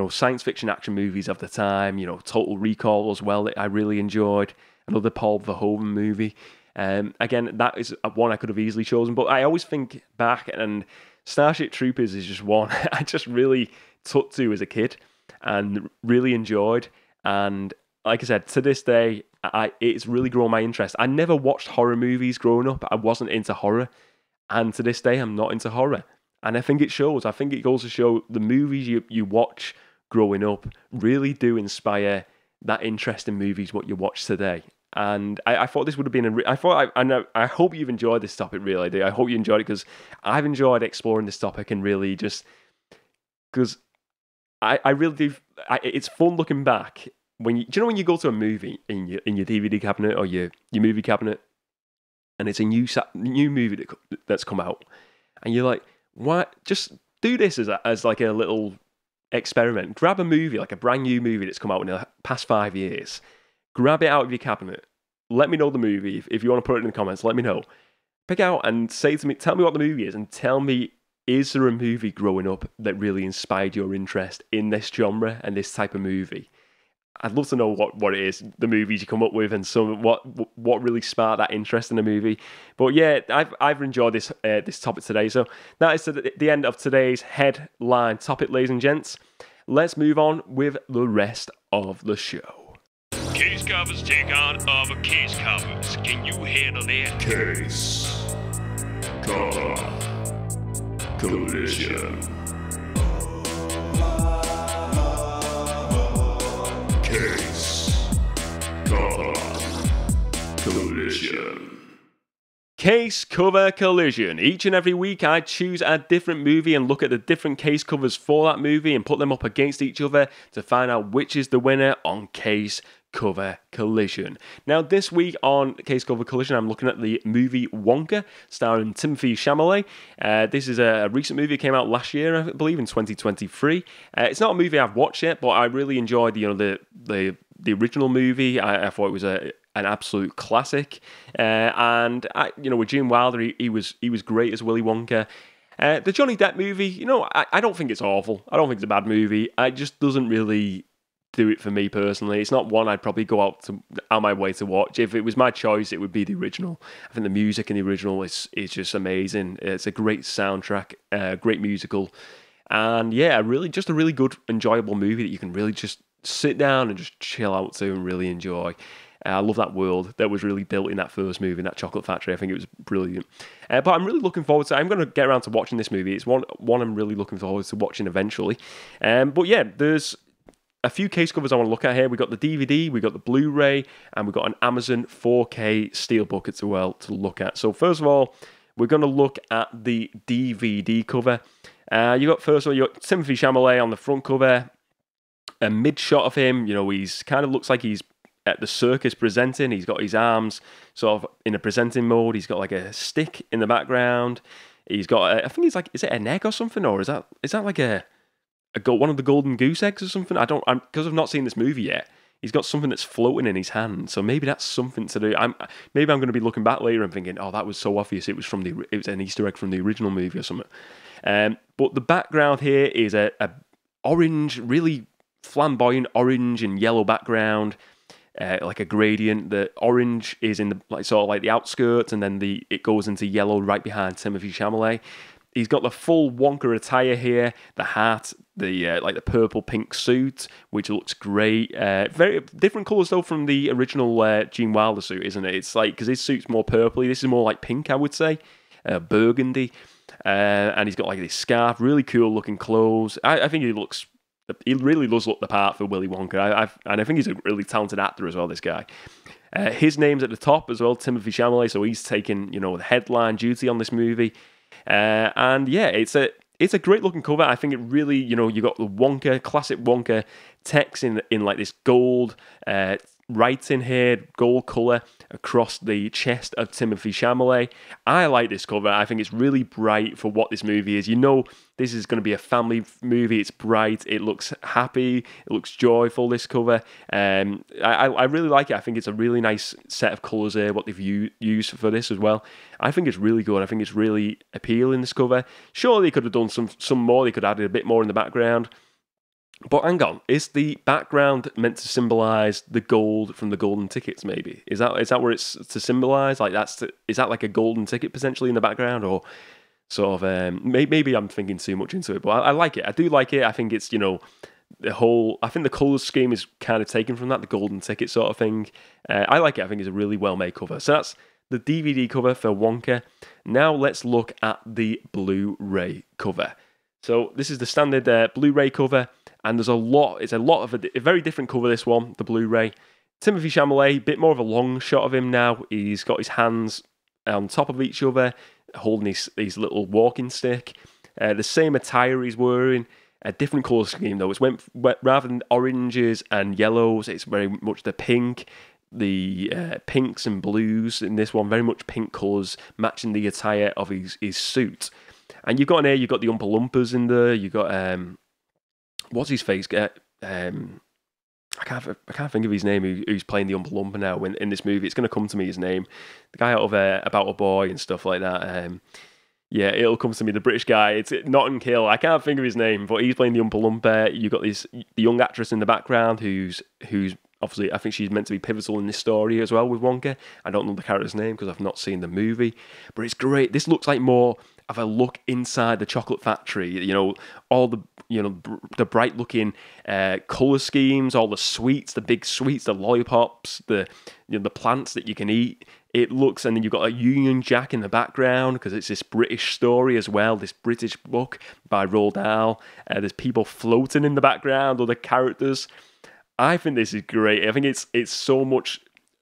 science fiction action movies of the time, Total Recall as well that I really enjoyed, another Paul Verhoeven movie. Again, that is one I could have easily chosen, but I always think back, and Starship Troopers is just one I just really took to as a kid and really enjoyed. And like I said, to this day, it's really grown my interest. I never watched horror movies growing up. I wasn't into horror, and to this day, I'm not into horror. And I think it shows. I think it goes to show the movies you watch growing up really do inspire that interest in movies what you watch today. And I thought this would have been I hope you've enjoyed this topic, really. I do. I hope you enjoyed it, because I've enjoyed exploring this topic, and really just because I really do. It's fun looking back when do you know when you go to a movie in your DVD cabinet or your movie cabinet, and it's a new movie that's come out, and you're like, why? Just do this as like a little experiment. Grab a movie, like a brand new movie that's come out in the past 5 years. Grab it out of your cabinet. Let me know the movie. If you want to put it in the comments, let me know. Pick out and say to me, tell me what the movie is, and tell me, is there a movie growing up that really inspired your interest in this genre and this type of movie? I'd love to know what it is, the movies you come up with, and some what really sparked that interest in the movie. But yeah, I've enjoyed this topic today. So that is the end of today's headline topic, ladies and gents. Let's move on with the rest of the show. Case covers take on other case covers. Can you handle that? Case cover collision. Case cover collision. Case cover collision. Each and every week I choose a different movie and look at the different case covers for that movie and put them up against each other to find out which is the winner on Case Cover Collision. Now this week on Case Cover Collision I'm looking at the movie Wonka, starring Timothée Chalamet. This is a recent movie that came out last year, I believe in 2023. It's not a movie I've watched yet, but I really enjoyed the original movie. I thought it was an absolute classic, and with Gene Wilder, he was great as Willy Wonka. The Johnny Depp movie, I don't think it's awful. I don't think it's a bad movie. It just doesn't really do it for me personally. It's not one I'd probably go out my way to watch. If it was my choice, it would be the original. I think the music in the original is just amazing. It's a great soundtrack, great musical, and yeah, just a really good, enjoyable movie that you can really just sit down and just chill out to and really enjoy. I love that world that was really built in that first movie, in that chocolate factory. I think it was brilliant. But I'm really looking forward to it. I'm going to get around to watching this movie. It's one I'm really looking forward to watching eventually. But yeah, there's a few case covers I want to look at here. We got the DVD, we got the Blu-ray, and we got an Amazon 4K Steelbook as well to look at. So first of all, we're going to look at the DVD cover. You got Timothée Chalamet on the front cover. A mid shot of him, he's kind of looks like he's at the circus presenting. He's got his arms sort of in a presenting mode. He's got like a stick in the background. He's got, I think he's like, is it an egg or something, or is that like a one of the golden goose eggs or something. Because I've not seen this movie yet. He's got something that's floating in his hand, so maybe that's something to do. Maybe I'm going to be looking back later and thinking, oh, that was so obvious. It was an Easter egg from the original movie or something. But the background here is a orange, really flamboyant orange and yellow background, like a gradient. The orange is in the outskirts, and then it goes into yellow right behind Timothée Chalamet. He's got the full Wonka attire here, the hat, the purple pink suit, which looks great. Very different colours though from the original Gene Wilder suit, isn't it? It's like, because his suit's more purpley, this is more like pink, I would say, burgundy. And he's got like this scarf, really cool looking clothes. I think he really does look the part for Willy Wonka. And I think he's a really talented actor as well, this guy. His name's at the top as well, Timothée Chalamet, so he's taking, the headline duty on this movie. And yeah, it's a great looking cover. I think it really, you got the Wonka, classic Wonka text in like this gold writing here, gold colour across the chest of Timothée Chalamet. I like this cover. I think it's really bright for what this movie is. This is going to be a family movie. It's bright. It looks happy. It looks joyful, this cover. I really like it. I think it's a really nice set of colours here, what they've used for this as well. I think it's really good. I think it's really appealing, this cover. Sure, they could have done some more. They could have added a bit more in the background. But hang on, is the background meant to symbolise the gold from the golden tickets, maybe? Is that where it's to symbolise? Like, is that like a golden ticket potentially in the background? Or sort of, maybe I'm thinking too much into it, but I like it. I do like it. I think it's, I think the colour scheme is kind of taken from that, the golden ticket sort of thing. I like it. I think it's a really well-made cover. So that's the DVD cover for Wonka. Now let's look at the Blu-ray cover. So this is the standard Blu-ray cover. And it's a lot of a very different cover, this one, the Blu-ray. Timothée Chalamet, a bit more of a long shot of him now. He's got his hands on top of each other, holding his little walking stick. The same attire he's wearing, a different colour scheme though. It's rather than oranges and yellows, it's very much the pink, the pinks and blues in this one, very much pink colours, matching the attire of his suit. And you've got the Oompa Loompas in there, you've got... what's his face? I can't think of his name. Who's playing the Oompa Loompa now in this movie? It's going to come to me. His name, the guy out of About a Boy and stuff like that. Yeah, it'll come to me. The British guy. It's Notting Hill. I can't think of his name, but he's playing the Oompa Loompa. You got the young actress in the background who's obviously, I think she's meant to be pivotal in this story as well with Wonka. I don't know the character's name because I've not seen the movie, but it's great. This looks like more of a look inside the chocolate factory. All the bright looking colour schemes, all the sweets, the big sweets, the lollipops, the plants that you can eat. It looks, and then you've got a Union Jack in the background because it's this British story as well, this British book by Roald Dahl. There's people floating in the background, other characters. I think this is great. I think it's so much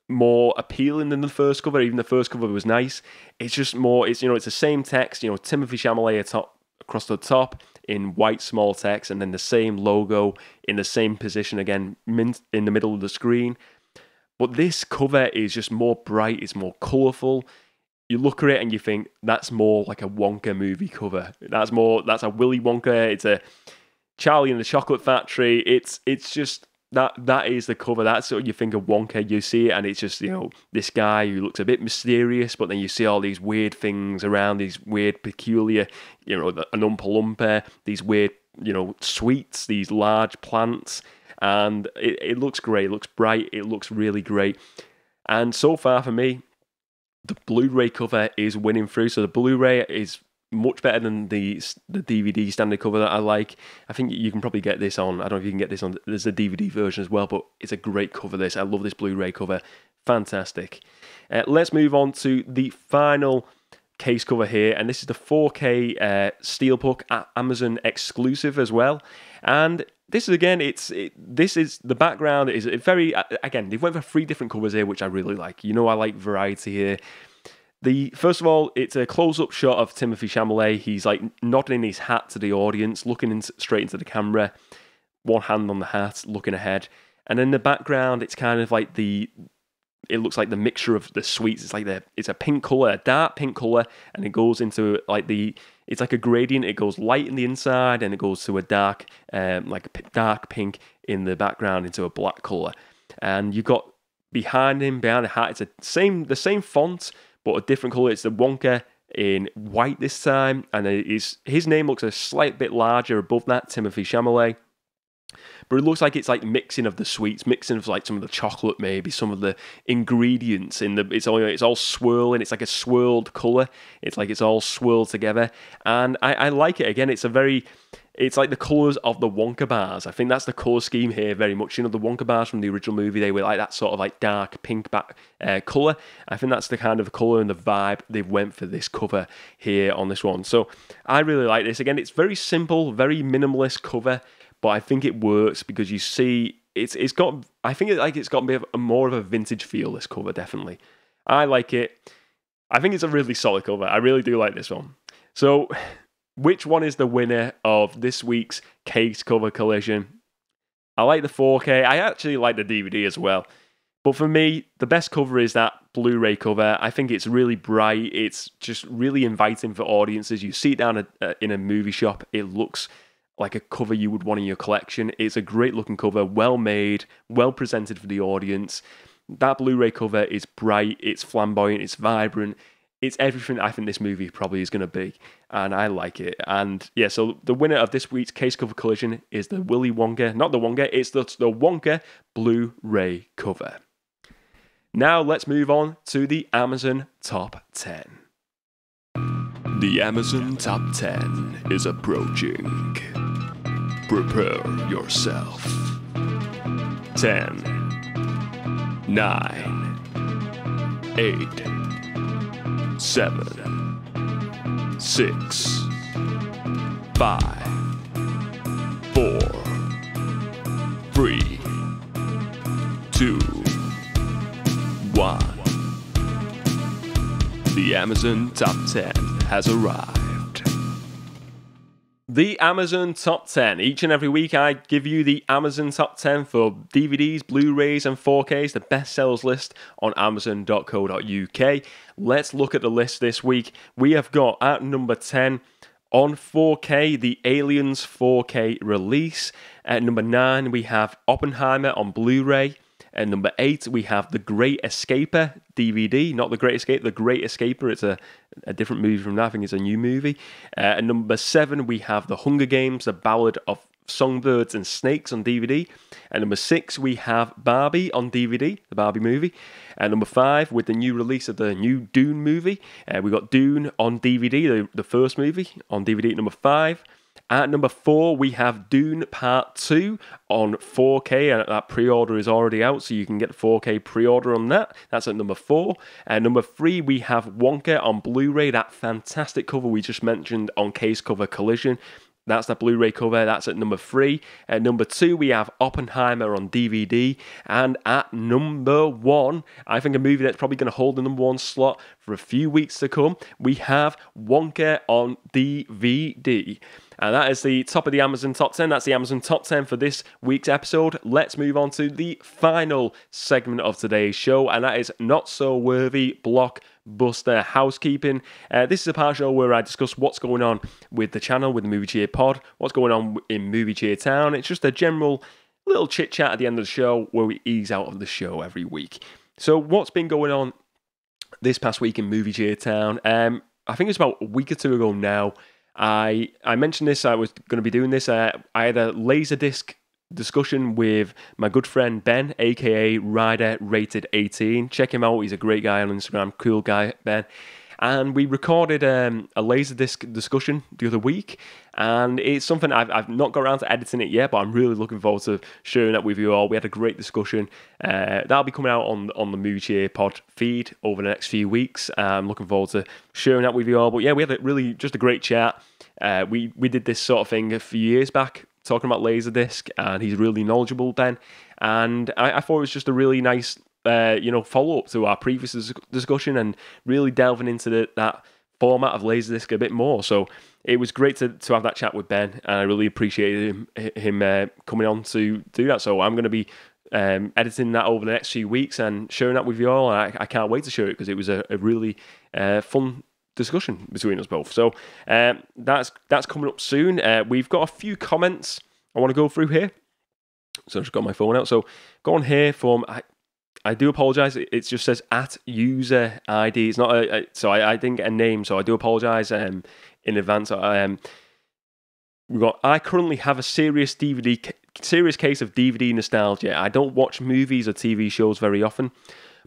more appealing than the first cover. Even the first cover was nice. It's just more. It's the same text. Timothée Chalamet across the top in white small text, and then the same logo in the same position again in the middle of the screen. But this cover is just more bright. It's more colourful. You look at it and you think that's more like a Wonka movie cover. That's a Willy Wonka. It's a Charlie and the Chocolate Factory. It's just. That is the cover. That's what you think of Wonka. You see it, and it's just this guy who looks a bit mysterious, but then you see all these weird things around, these weird, peculiar, an Oompa Loompa, these weird, sweets, these large plants, and it looks great. It looks bright. It looks really great. And so far for me, the Blu-ray cover is winning through. So the Blu-ray is much better than the DVD standard cover that I like. I think you can probably get this on. I don't know if you can get this on. There's a DVD version as well, but it's a great cover. I love this Blu-ray cover. Fantastic. Let's move on to the final case cover here, and this is the 4K Steelbook Amazon exclusive as well. And this is again, this is the background is very again. They went for 3 different covers here, which I really like. I like variety here. First of all, it's a close-up shot of Timothée Chalamet. He's like nodding his hat to the audience, looking straight into the camera, one hand on the hat, looking ahead. And in the background, it's kind of like the it looks like the mixture of the sweets. It's a pink color, a dark pink color, and it goes into like it's like a gradient. It goes light in the inside, and it goes to a dark, dark pink in the background into a black color. And you've got behind the hat, it's the same font, but a different color. It's the Wonka in white this time, and his name looks a slight bit larger above that, Timothée Chalamet. But it looks like it's like mixing of the sweets, mixing of like some of the chocolate, maybe some of the ingredients it's all swirling. It's like a swirled color. It's like it's all swirled together, and I like it. Again, it's like the colours of the Wonka bars. I think that's the colour scheme here very much. The Wonka bars from the original movie, they were like that sort of like dark pink back colour. I think that's the kind of colour and the vibe they've went for this cover here on this one. So I really like this. Again, it's very simple, very minimalist cover, but I think it works because you see it's got a bit of more of a vintage feel, this cover, definitely. I like it. I think it's a really solid cover. I really do like this one. So which one is the winner of this week's case cover collision? I like the 4K. I actually like the DVD as well. But for me, the best cover is that Blu-ray cover. I think it's really bright. It's just really inviting for audiences. You see it down in a movie shop. It looks like a cover you would want in your collection. It's a great looking cover, well made, well presented for the audience. That Blu-ray cover is bright, it's flamboyant, it's vibrant. It's everything I think this movie probably is going to be, and I like it. And yeah, so the winner of this week's case cover collision is the Willy Wonka, not the Wonka, it's the Wonka Blu-ray cover. Now let's move on to the Amazon Top 10. The Amazon Top 10 is approaching. Prepare yourself. 10, 9, 8, 7, 6, 5, 4, 3, 2, 1. The Amazon Top 10 has arrived. The Amazon Top 10. Each and every week I give you the Amazon Top 10 for DVDs, Blu-rays and 4Ks, the best sellers list on amazon.co.uk. Let's look at the list this week. We have got at number 10 on 4K, the Aliens 4K release. At number 9 we have Oppenheimer on Blu-ray. At number 8, we have The Great Escaper DVD. Not The Great Escape, The Great Escaper. It's a different movie from that. I think it's a new movie. At number 7, we have The Hunger Games, The Ballad of Songbirds and Snakes on DVD. At number 6, we have Barbie on DVD, the Barbie movie. At number 5, with the new release of the new Dune movie, we got Dune on DVD, the first movie on DVD at number 5. At number 4, we have Dune Part 2 on 4K, and that pre-order is already out, so you can get a 4K pre-order on that. That's at number 4. At number 3, we have Wonka on Blu-ray, that fantastic cover we just mentioned on Case Cover Collision. That's the Blu-ray cover. That's at number 3. At number 2, we have Oppenheimer on DVD. And at number 1, I think a movie that's probably going to hold the number 1 slot for a few weeks to come, we have Wonka on DVD. And that is the top of the Amazon Top 10. That's the Amazon Top 10 for this week's episode. Let's move on to the final segment of today's show, and that is Not So Worthy Blockbuster Housekeeping. This is a part of the show where I discuss what's going on with the channel, with the Movie Cheer Pod, what's going on in Movie Cheer Town. It's just a general little chit-chat at the end of the show where we ease out of the show every week. So what's been going on this past week in Movie Cheer Town? I think it's about a week or two ago now. I mentioned this, I was going to be doing this. I had a Laserdisc discussion with my good friend Ben, aka Rider Rated 18. Check him out, he's a great guy on Instagram, cool guy, Ben. And we recorded a Laserdisc discussion the other week, and it's something I've not got around to editing it yet, but I'm really looking forward to sharing that with you all. We had a great discussion. That'll be coming out on the Movie Cheer Pod feed over the next few weeks. I'm looking forward to sharing that with you all. But yeah, we had just a great chat. We did this sort of thing a few years back, talking about Laserdisc, and he's really knowledgeable, Ben. And I thought it was just a really nice follow-up to our previous discussion and really delving into that format of Laserdisc a bit more. So it was great to have that chat with Ben, and I really appreciated him coming on to do that. So I'm going to be editing that over the next few weeks and sharing that with you all. And I can't wait to share it because it was a really fun discussion between us both. So that's coming up soon. We've got a few comments I want to go through here. So I just got my phone out. So go on here from... I do apologise. It just says at user ID. It's not so I didn't get a name. So I do apologise in advance. We've got. I currently have a serious case of DVD nostalgia. I don't watch movies or TV shows very often,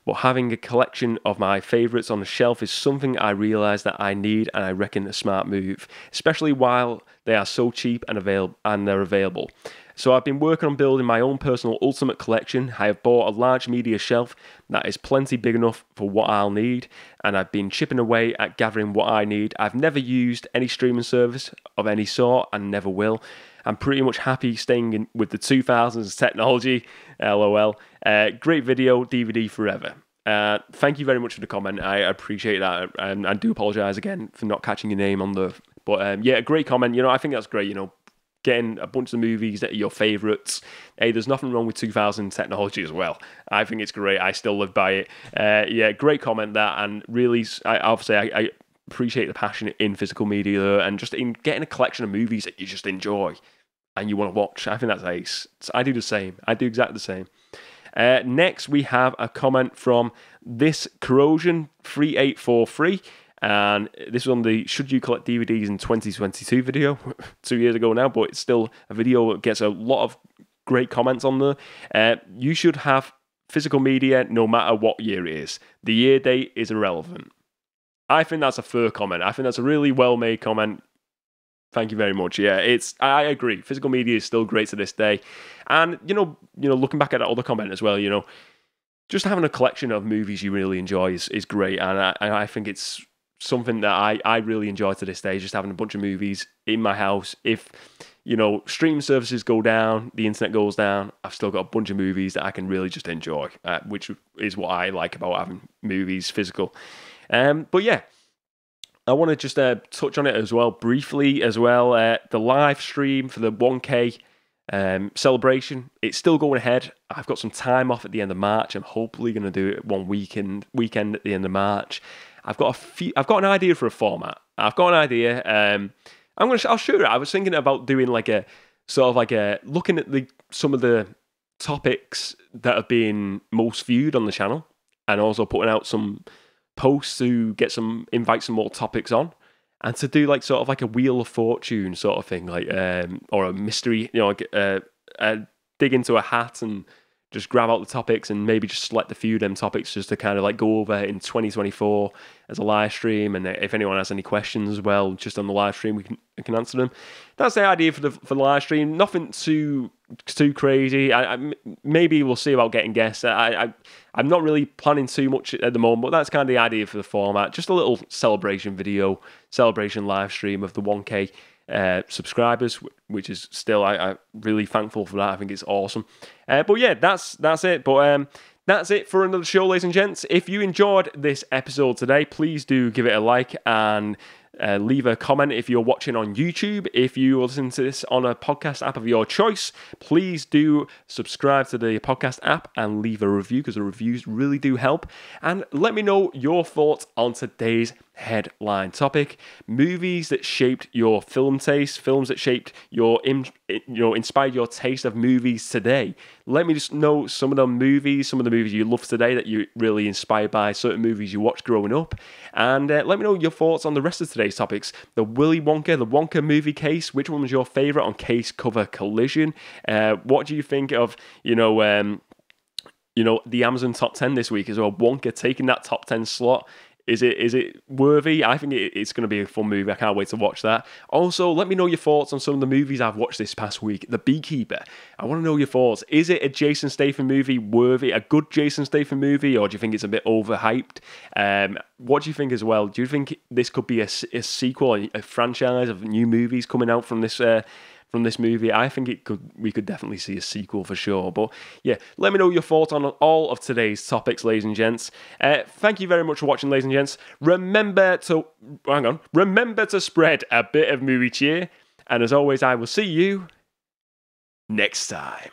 but having a collection of my favourites on the shelf is something I realise that I need, and I reckon a smart move, especially while they are so cheap and they're available. So I've been working on building my own personal ultimate collection. I have bought a large media shelf that is plenty big enough for what I'll need, and I've been chipping away at gathering what I need. I've never used any streaming service of any sort and never will. I'm pretty much happy staying with the 2000s technology, LOL. Great video, DVD forever. Thank you very much for the comment. I appreciate that. I do apologise again for not catching your name on the... But yeah, a great comment. You know, I think that's great, you know, getting a bunch of movies that are your favourites. Hey, there's nothing wrong with 2000 technology as well. I think it's great. I still live by it. Yeah, great comment that, and really, I appreciate the passion in physical media and just in getting a collection of movies that you just enjoy and you want to watch. I think that's ace. I do the same. I do exactly the same. Next, we have a comment from This Corrosion 3843. And this was on the Should You Collect DVDs in 2022 video, 2 years ago now, but it's still a video that gets a lot of great comments on there. You should have physical media no matter what year it is. The year date is irrelevant. I think that's a fair comment. I think that's a really well-made comment. Thank you very much. Yeah, I agree. Physical media is still great to this day. And, you know, looking back at that other comment as well, you know, just having a collection of movies you really enjoy is great. And I think it's something that I really enjoy to this day, just having a bunch of movies in my house. If, you know, streaming services go down, the internet goes down, I've still got a bunch of movies that I can really just enjoy, which is what I like about having movies physical. But yeah, I want to just touch on it as well, briefly as well. The live stream for the 1K celebration, it's still going ahead. I've got some time off at the end of March. I'm hopefully going to do it one weekend at the end of March. I've got an idea for a format. I've got an idea. I'll show you. I was thinking about doing like a sort of like a looking at some of the topics that have been most viewed on the channel, and also putting out some posts to invite some more topics on, and to do like sort of like a Wheel of Fortune sort of thing, like or a mystery. You know, like, dig into a hat and just grab out the topics and maybe just select a few of them topics just to kind of like go over in 2024 as a live stream. And if anyone has any questions as well, just on the live stream, we can answer them. That's the idea for the live stream. Nothing too crazy. Maybe we'll see about getting guests. I'm not really planning too much at the moment, but that's kind of the idea for the format. Just a little celebration live stream of the 1K subscribers, which is still I'm really thankful for that. I think it's awesome. But yeah, that's it. But that's it for another show, ladies and gents. If you enjoyed this episode today, please do give it a like and leave a comment if you're watching on YouTube. If you listen to this on a podcast app of your choice, please do subscribe to the podcast app and leave a review, because the reviews really do help. And let me know your thoughts on today's headline topic: movies that shaped your film taste, films that shaped your, inspired your taste of movies today. Let me just know some of the movies you love today that you're really inspired by, certain movies you watched growing up. And let me know your thoughts on the rest of today's topics. The Wonka movie case. Which one was your favourite on Case Cover Collision? What do you think of, the Amazon top 10 this week as well? Wonka taking that top 10 slot. Is it worthy? I think it's going to be a fun movie. I can't wait to watch that. Also, let me know your thoughts on some of the movies I've watched this past week. The Beekeeper. I want to know your thoughts. Is it a Jason Statham movie worthy? A good Jason Statham movie? Or do you think it's a bit overhyped? What do you think as well? Do you think this could be a sequel, a franchise of new movies coming out from this movie? I think we could definitely see a sequel for sure. But yeah, let me know your thoughts on all of today's topics, ladies and gents. Thank you very much for watching, ladies and gents. Remember to spread a bit of movie cheer. And as always, I will see you next time.